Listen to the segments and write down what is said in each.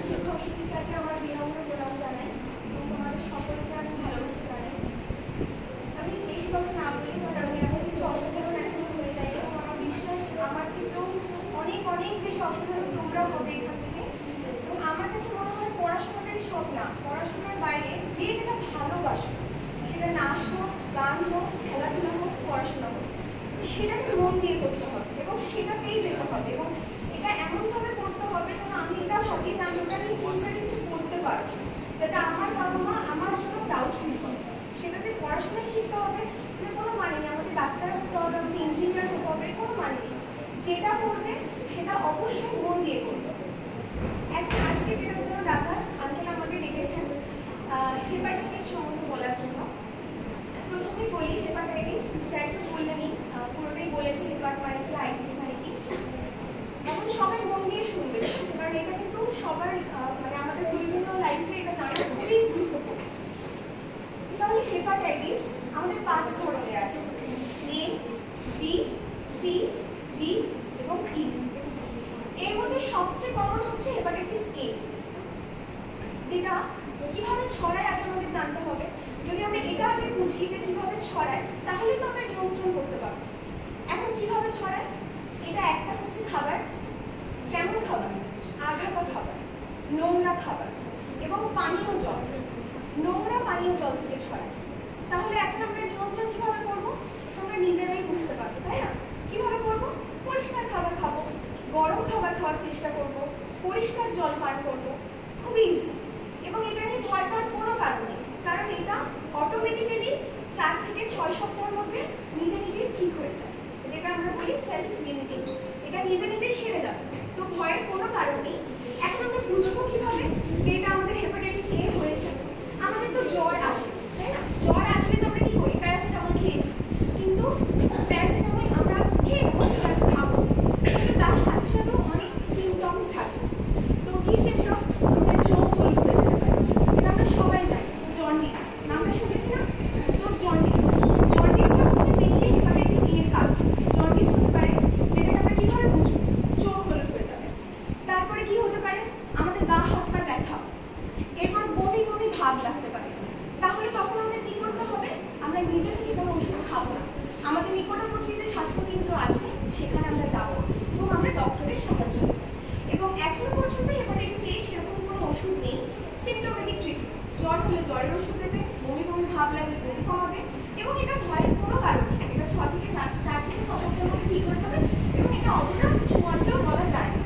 শিক্ষক শিক্ষিকাকে আমার বিনম্র প্রণাম জানাই এবং তোমাদের সকলকে আমি ভালোবাসা জানাই। আমি বেশি কথা না বলি, কারণ এমন কিছু অসাধারণ এখনো হয়ে যায় এবং আমার বিশ্বাস আমার কিন্তু অনেক অনেক বেশি অসাধারণ তোমরা হবে এখান থেকে। এবং আমার কাছে মনে হয় পড়াশোনাটাই সব না, পড়াশোনার বাইরে যে যেটা ভালোবাসো, সেটা নাচ হোক, গান হোক, খেলাধুলা হোক, পড়াশোনা হোক, সেটাকে মন দিয়ে করতে হবে এবং সেটাতেই যেতে হবে। এবং এটা এমনভাবে করতে হবে যেন আমি এটা ভাবি যে আমি ওটা নিয়ে ফিউচারে কিছু করতে পারবো, যাতে আমার বাবা মা আমার জন্য প্রাউড ফিল করে। সেটা যে পড়াশোনায় শিখতে হবে এটা কোনো মানে নেই, আমাকে ডাক্তার হতে হবে, আমাকে ইঞ্জিনিয়ার হতে হবে, কোনো মানে নেই। যেটা করবে সেটা অবশ্যই মন দিয়ে করবে। এখন আজকে যেটার জন্য ডাক্তার আঙ্কেল আমাকে ডেকেছেন হেপাটাইটিস সম্বন্ধে বলার জন্য। প্রথমেই বলি হেপাটাইটিস, স্যার তো বললেনই, পুরোটাই বলেছি হেপাট মানে কি, আইটিস মানে কি। এখন সবাই মন দিয়ে শুনবে, কারণ এটা কিন্তু সবার মানে আমাদের প্রয়োজনীয় লাইফে এটা জানা খুবই গুরুত্বপূর্ণ। তাহলে হেপাটাইটিস আমাদের 5 ধরনের আছে, এ, বি, সি, ডি এবং ই। এর মধ্যে সবচেয়ে কমন হচ্ছে হেপাটাইটিস এ, যেটা কিভাবে ছড়ায় এখন আমাদের জানতে হবে। যদি আমরা এটা আগে বুঝি যে কিভাবে ছড়ায়, তাহলে তো আমরা নিয়ন্ত্রণ করতে পারবো। এখন কিভাবে ছড়ায়, এটা একটা হচ্ছে খাবার, কেমন খাবার, আঘাতা খাবার, নোংরা খাবার এবং পানীয় জল, নোংরা পানীয় জল থেকে ছড়ায়। তাহলে এখন আমরা নিয়ন্ত্রণ কিভাবে করবো, আমরা নিজেরাই বুঝতে পারবো, তাই না? কিভাবে করবো, পরিষ্কার খাবার খাবো, গরম খাবার খাওয়ার চেষ্টা করবো, পরিষ্কার জল পান করবো, খুবই ইজি। এবং এটা নিয়ে ভয় পাওয়ার কোনো কারণ নেই, কারণ এটা অটোমেটিক্যালি 4 থেকে 6 সপ্তাহের মধ্যে নিজে নিজেই ঠিক হয়ে যায়, যেটা আমরা বলি সেলফ লিমিটিং। এটা নিজে নিজেই সেরে যাবে, তো ভয়ের কোনো কারণ নেই। এখন আমরা বুঝবো কিভাবে যে এটা আমাদের হেপাটাইটিস এ হয়েছে। আমাদের তো জ্বর আসে, তাই না? জ্বর আসলে তো আমরা কি করি, প্যারাসিটামল খেয়ে, কিন্তু প্যারাসিটামল আমরা খেয়ে খাবো, কিন্তু তার সাথে সাথে অনেক সিমটমস থাকে। তো কি সিমটম, আমাদের চোখ হলুদ হয়ে যেতে পারে, যেটা আমরা সবাই জানি। জন্ডিস নামটা শুনেছি না? তো জন্ডিসটা হচ্ছে মেইনলি হেপাটাইটিস এ এর কারণ। জন্ডিস হতে পারে, যেটা আমরা কিভাবে বুঝবো, চোখ হলুদ হয়ে যাবে। তারপরে কি হতে পারে, আমাদের গা হাত পা ব্যথা, এরপর বমি বমি ভাব লাগতে পারে। তাহলে তখন আমাদের কি করতে হবে, আমরা নিজে থেকে কোনো ওষুধ খাবো না, আমাদের নিকটবর্তী যে স্বাস্থ্যকেন্দ্র আছে সেখানে আমরা যাবো এবং আমরা ডক্টরের সাহায্য নেব। এবং এখনো পর্যন্ত হেপাটাইটিস এ সেরকম কোনো ওষুধ নেই, সিমটোমেটিক ট্রিটমেন্ট। জ্বর হলে জ্বরের ওষুধ দেবে, বমি বমি ভাব লাগলে বমি কমাবে, এবং এটা ভয়ের কোনো কারণ নেই। এটা 4 থেকে 6 সপ্তাহের মধ্যে ঠিক হয়ে যাবে এবং এটা অতটা ছোঁয়াচেও বলা যায় না।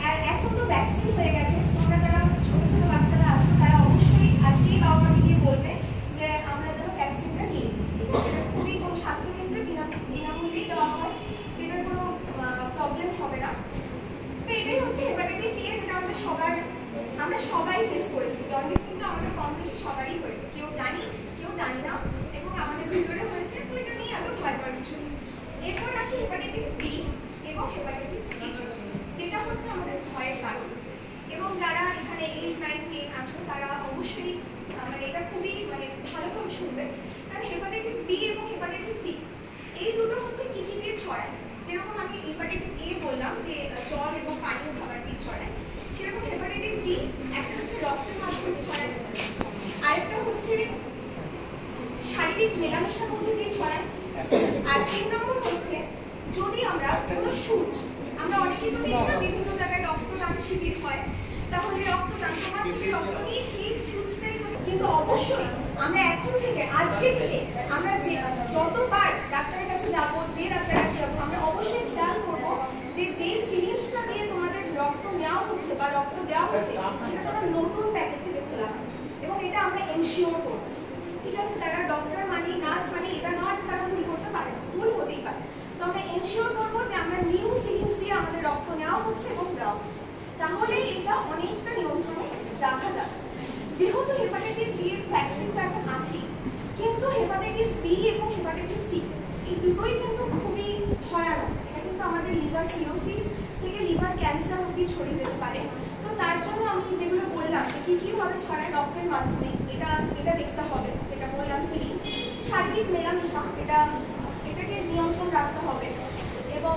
আর এখন তো ভ্যাকসিন হয়ে গেছে, তোমরা যারা ছোট ছোট বাচ্চারা আছো তারা অবশ্যই আজকেই বাবা মাকে গিয়ে বলবে যে আমরা যেন ভ্যাকসিনটা নিই। ঠিক আছে, এটা খুবই কোনো স্বাস্থ্যকেন্দ্রে বিনামূল্যেই দেওয়া হয়, এটার কোনো প্রবলেম হবে না। তো এটাই হচ্ছে হেপাটাইটিস এ, যেটা আমরা সবাই ফেস করেছি। জন্ডিস কিন্তু আমাদের কম বেশি সবারই হয়েছে, কেউ জানি কেউ জানি না, এবং আমাদের ভিতরে হয়েছে, তো এটা নিয়ে এত ভয় পাওয়ার কিছু নেই। এরপর আসি হেপাটাইটিস বি এবং হেপাটাইটিস সি, যেটা হচ্ছে আমাদের ভয়ের কারণ। এবং যারা এখানে 8, 9, 10 আছো তারা অবশ্যই মানে এটা খুবই ভালোভাবে শুনবে, কারণ হেপাটাইটিস বি এবং হেপাটাইটিস সি এই দুটো হচ্ছে কি কি দিয়ে ছড়ায়। যেরকম আমি হেপাটাইটিস এ বললাম যে জল এবং পানীয় খাবার দিয়ে ছড়ায়, সেরকম হেপাটাইটিস বি একটা হচ্ছে রক্তের মাধ্যমে ছড়ায়, আরেকটা হচ্ছে শারীরিক মেলামেশার মধ্যে দিয়ে ছড়ায়, আর 3 নম্বর হচ্ছে যদি আমরা কোনো সুচ, আমরা অনেকেই তো দেখি না বিভিন্ন জায়গায় রক্তদান শিবির হয়, তাহলে রক্তদান তোমার থেকে রক্ত নিয়ে সেই সুচটাই, কিন্তু অবশ্যই আমরা এখন থেকে আজকে থেকে আমরা যতবার ডাক্তারের কাছে যাবো, যে ডাক্তারের কাছে যাবো, আমরা অবশ্যই খেয়াল করবো যে যেই সিরিঞ্জটা দিয়ে তোমাদের রক্ত নেওয়া হচ্ছে বা রক্ত দেওয়া হচ্ছে সেটা যেন নতুন প্যাকেট থেকে খোলা হয়, এবং এটা আমরা এনশিওর করবো। ঠিক আছে, তারা ডক্টর মানে নার্স মানে এটা নয় যে তারা ভুল করতে পারে, ভুল হতেই পারে, তো আমরা এনশিওর করবো যে আমরা নিউ সিরিঞ্জ দিয়ে আমাদের রক্ত নেওয়া হচ্ছে এবং দেওয়া হচ্ছে, তাহলে এটা অনেকটা নিয়ন্ত্রণে রাখা যাবে। যেহেতু হেপাটাইটিস বি এর ভ্যাকসিনটা এখন আছে, কিন্তু হেপাটাইটিস বি এবং হেপাটাইটিস সি এই দুটোই কিন্তু খুবই ভয়ানক। এটা কিন্তু আমাদের লিভার সিরোসিস থেকে লিভার ক্যান্সার অবধি ছড়িয়ে যেতে পারে। তো তার জন্য আমি যেগুলো বললাম যে কীভাবে ছড়ায় রক্তের মাধ্যমে, এটা দেখতে হবে, যেটা বললাম সিরিঞ্জ, শারীরিক মেলামেশা, এটাকে নিয়ন্ত্রণ রাখতে হবে। এবং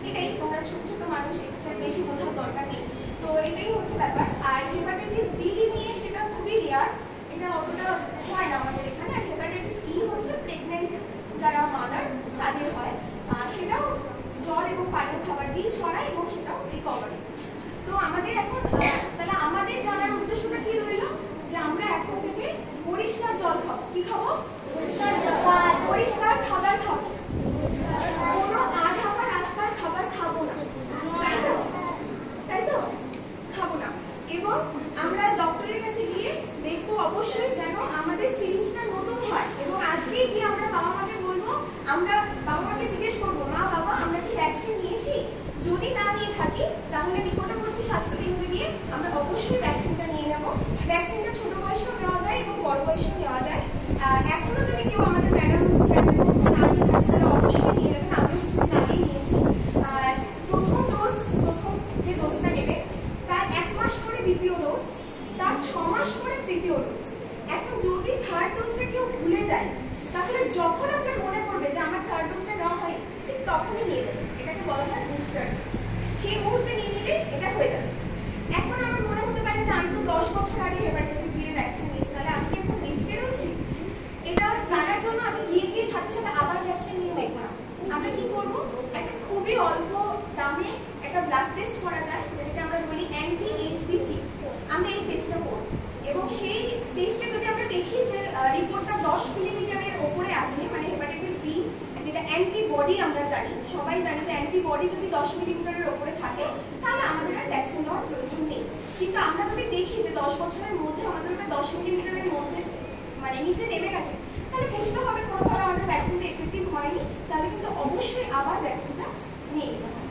এটাই, তোমরা ছোট ছোট মানুষ, বেশি বোঝার দরকার নেই। তো এটাই হচ্ছে খাবো? পরিষ্কার খাবার খাবো, কোনো আঢাকা রাস্তার খাবার খাবো না, তাই তো? তাই তো খাবো না। এবং আমরা ডক্টরের কাছে গিয়ে দেখবো অবশ্যই যেন আমাদের সিরিঞ্জটা নতুন হয়। এবং আজকেই গিয়ে আমরা বাবা মাকে বলবো, আমরা বাবা মাকে জিজ্ঞেস করবো, মা বাবা আমরা কি ভ্যাকসিন নিয়েছি? যদি না নিয়ে থাকি তাহলে নিকটবর্তী স্বাস্থ্য কেন্দ্রে গিয়ে আমরা অবশ্যই ভ্যাকসিনটা নিয়ে নেবো। ভ্যাকসিনটা ছোট বয়সেও নেওয়া যায় এবং বড় বয়সেও নেওয়া যায়। এখনো যদি কেউ আমাদের ম্যাডাম স্যার না নিয়ে থাকে তাহলে অবশ্যই নিয়ে নেবেন। আমি কিছুদিন আগেই নিয়েছি। প্রথম যে ডোজটা নেবে তার 1 মাস পরে দ্বিতীয় ডোজ, তার 6 মাস পরে তৃতীয় ডোজ। এখন যদি থার্ড ডোজটা কেউ ভুলে যায় তাহলে যখন আপনার মনে পড়বে যে আমার থার্ড ডোজটা নেওয়া হয় ঠিক তখনই নিয়ে নেবেন। এটাকে বলা হয় বুস্টার ডোজ। সেই মুহূর্তে নিয়ে নিলে এটা হয়ে যাবে। এখন আমার মনে হতে পারে যে আমি তো 10 বছর আগে হেপাটাইটিস বি এর ভ্যাকসিন নিয়েছি, তাহলে আমি কি এখন রিস্কে রয়েছি? এটা জানার জন্য আমি গিয়ে সাথে সাথে আবার ভ্যাকসিন নিয়ে দেখবো না। আমরা কি করবো, একটা খুবই অল্প দামে একটা ব্লাড টেস্ট করা যায় যেটাকে আমরা বলি anti-HBC। আমরা এই টেস্টটা করব এবং সেই টেস্টে যদি আমরা দেখি যে রিপোর্টটা 10 মিলিমিটারের ওপরে আছে, মানে হেপাটাইটিস বি যেটা অ্যান্টিবডি আমরা জানি, সবাই জানি যে অ্যান্টিবডি যদি 10 মিলিমিটারের ওপরে থাকে তাহলে আমাদের আর ভ্যাকসিন নেওয়ার প্রয়োজন নেই। কিন্তু আমরা যদি দেখি যে 10 বছরের মধ্যে আমাদের ওটা 10 মিলিমিটারের মধ্যে মানে নিচে নেমে গেছে, তাহলে বুঝতে হবে কোনোভাবে আমাদের ভ্যাকসিনটা এফেক্টিভ হয়নি, তাহলে কিন্তু অবশ্যই আবার ভ্যাকসিনটা নিয়ে নিতে হবে।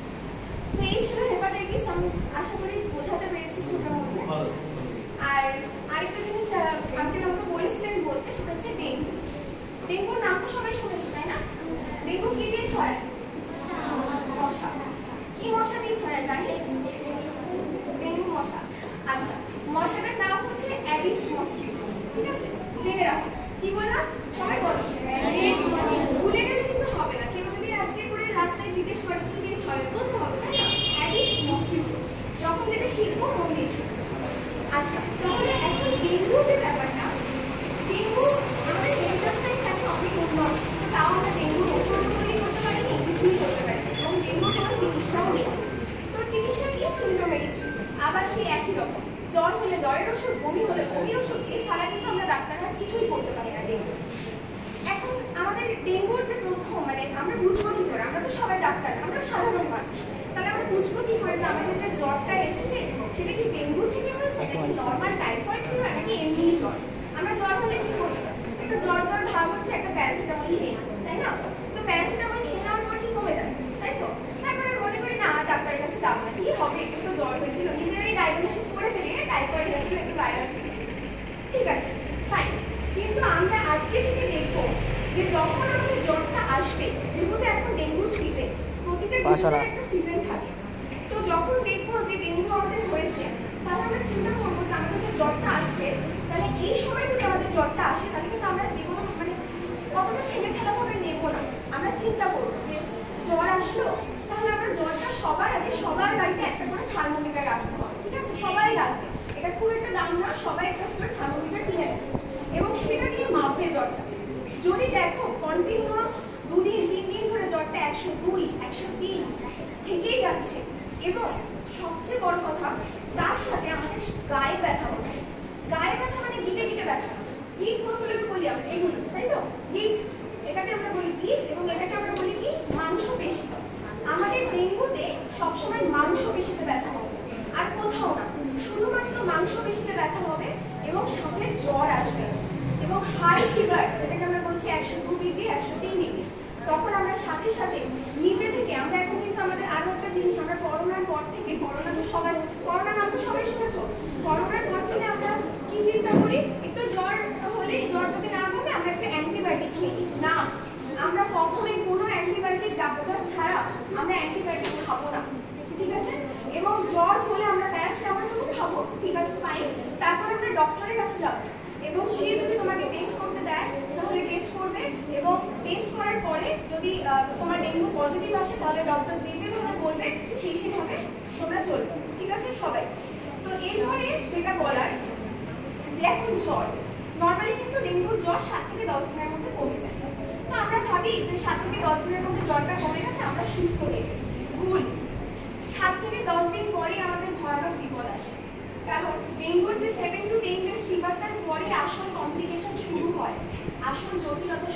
তো এই ছিল হেপাটাইটিস। আমি আশা করি বোঝাতে পেরেছি ছোটোর মধ্যে। আর আরেকটা জিনিস আপনি আমাকে বলেছিলেন বলতে, সেটা হচ্ছে ডেঙ্গু। ডেঙ্গুর নাম তো সবাই শুনেছে, তাই না? ডেঙ্গু কি দিয়ে ছড়ায়? মশা। কি মশা দিয়ে ছড়ায় জানি? ডেঙ্গু মশা। আচ্ছা, মশাটার নাম হচ্ছে অ্যাডিস মসকিটো। ঠিক আছে, জেনে রাখো। কি বললাম? সবাই বলো। ভুলে গেলে কিন্তু হবে না। কেউ যদি আজকে করে রাস্তায় জিজ্ঞেস করে কি দিয়ে ছড়ায় বলতে হবে, তাই না? অ্যাডিস মসকিটো। যখন যেটা শিখবো মন দিয়ে শিখবো। আচ্ছা, তাহলে এখন ডেঙ্গু যে ব্যাপারটা, ডেঙ্গু আমাদের মেডিকেল সায়েন্স এখন অনেক উন্নত, তাও আমরা ডেঙ্গুর ওষুধ তৈরি করতে পারিনি, কিছুই করতে পারিনি, এবং ডেঙ্গুর কোনো চিকিৎসাও নেই। তো চিকিৎসা কি? Symptomatic treatment. আবার সেই একই রকম, জ্বর হলে জ্বরের ওষুধ, বমি হলে বমির ওষুধ, এছাড়া কিন্তু আমরা ডাক্তাররা কিছুই করতে পারি না ডেঙ্গু। এখন আমাদের ডেঙ্গুর যে প্রথম মানে আমরা বুঝবো কি করে? আমরা তো সবাই ডাক্তার, আমরা সাধারণ মানুষ, তাহলে আমরা বুঝবো কি করে যে আমাদের যে জ্বরটা এসেছে সেটা কি ডেঙ্গু থেকে হয়েছে, নাকি নর্মাল টাইফয়েড ফিভার, নাকি এমনি জ্বর? আমরা জ্বর হলে কি করি? একটা জ্বর ভাব হচ্ছে, একটা প্যারাসিটামল খেয়ে নাও, তাই না? তো প্যারাসিটামল খেয়ে নেওয়ার পর কি কমে যায়, তাই তো? তারপরে মনে করি না ডাক্তারের কাছে যাবো না, কি হবে, একটু তো জ্বর হয়েছিল, নিজেরাই ডায়াগনোসিস করে ফেলি টাইফয়েড হয়েছিল, একটু ভাইরাল ফিভার। ঠিক আছে, ফাইন। কিন্তু আমরা আজকে থেকে দেখবো যে যখন আমাদের জ্বরটা আসবে, যেহেতু এখন ডেঙ্গুর সিজন, প্রতিটা ডিজিজের একটা সিজন থাকে, তো যখন দেখবো যে ডেঙ্গু আমাদের হয়েছে, তাহলে আমরা চিন্তা করবো যে আমাদের যে জ্বরটা আসছে, তাহলে এই সময় যদি আমাদের জ্বরটা আসে তাহলে কিন্তু আমরা যে কোনো মানে কতটা ছেলে খেলাভাবে নেবো না। আমরা চিন্তা করবো যে জ্বর আসলো, তাহলে আমরা জ্বরটা সবার আগে সবার বাড়িতে একটা করে থার্মোমিটার রাখতে হবে। ঠিক আছে, সবাই রাখবে, এটা খুব একটা দাম না, সবাই একটা করে থার্মোমিটার কিনে রাখবে এবং সেটা দিয়ে মাপবে জ্বরটা। যদি দেখো কন্টিনিউয়াস 2 দিন 3 দিন ধরে জ্বরটা 102 103 থেকেই যাচ্ছে, এবং সবচেয়ে বড় কথা তার সাথে আমাদের গায়ে ব্যথা হচ্ছে। গায়ে ব্যথা মানে গিটে গিটে ব্যথা। গিট কোনগুলোকে বলি আমরা? এগুলো, তাই তো? গিট, এটাকে আমরা বলি গিট, এবং এটাকে আমরা বলি কি? মাংসপেশি। আমাদের ডেঙ্গুতে সবসময় মাংসপেশিতে ব্যথা হবে, আর কোথাও না, শুধুমাত্র মাংসপেশিতে ব্যথা হবে এবং সাথে জ্বর আসবে এবং হাই ফিভার, যেটাকে আমরা বলছি 102 ডিগ্রি 103 ডিগ্রি। তখন আমরা সাথে সাথে নিজে থেকে, আমরা এখন কিন্তু আমাদের আরো একটা জিনিস, আমরা করোনার পর থেকে, করোনা তো সবাই, করোনার নাম তো সবাই শুনেছো, করোনার পর থেকে আমরা কি চিন্তা করি? একটু জ্বর হলে, জ্বর যদি না কমে আমরা একটা অ্যান্টিবায়োটিক খেয়ে নিই। না, আমরা কখনোই কোনো অ্যান্টিবায়োটিক ডাক্তার ছাড়া আমরা অ্যান্টিবায়োটিক খাবো না। ঠিক আছে, এবং জ্বর হলে আমরা প্যারাসিটামল খাবো, ঠিক আছে, ফাইন। তারপর আমরা ডক্টরের কাছে যাবো এবং সে যদি তোমাকে টেস্ট করতে দেয় তাহলে টেস্ট করবে, এবং টেস্ট করার পরে যদি তোমার ডেঙ্গু পজিটিভ আসে তাহলে ডক্টর যেভাবে বলবে সেইভাবে তোমরা চলবে। ঠিক আছে সবাই? তো এরপরে যেটা বলার, যে এখন জ্বর নর্মালি কিন্তু ডেঙ্গুর জ্বর 7 থেকে 10 দিনের মধ্যে কমে যায়। তো আমরা ভাবি যে 7 থেকে 10 দিনের মধ্যে জ্বরটা কমে গেছে, আমরা সুস্থ হয়ে গেছি। ভুল। 7 থেকে 10 দিন পরে আমাদের ভয়ানক বিপদ আসে, কারণ ডেঙ্গুর যে 7 to 10 ডেজ ফিভারটার পরে আসল কমপ্লিকেশন শুরু হয়। আসল জটিলতা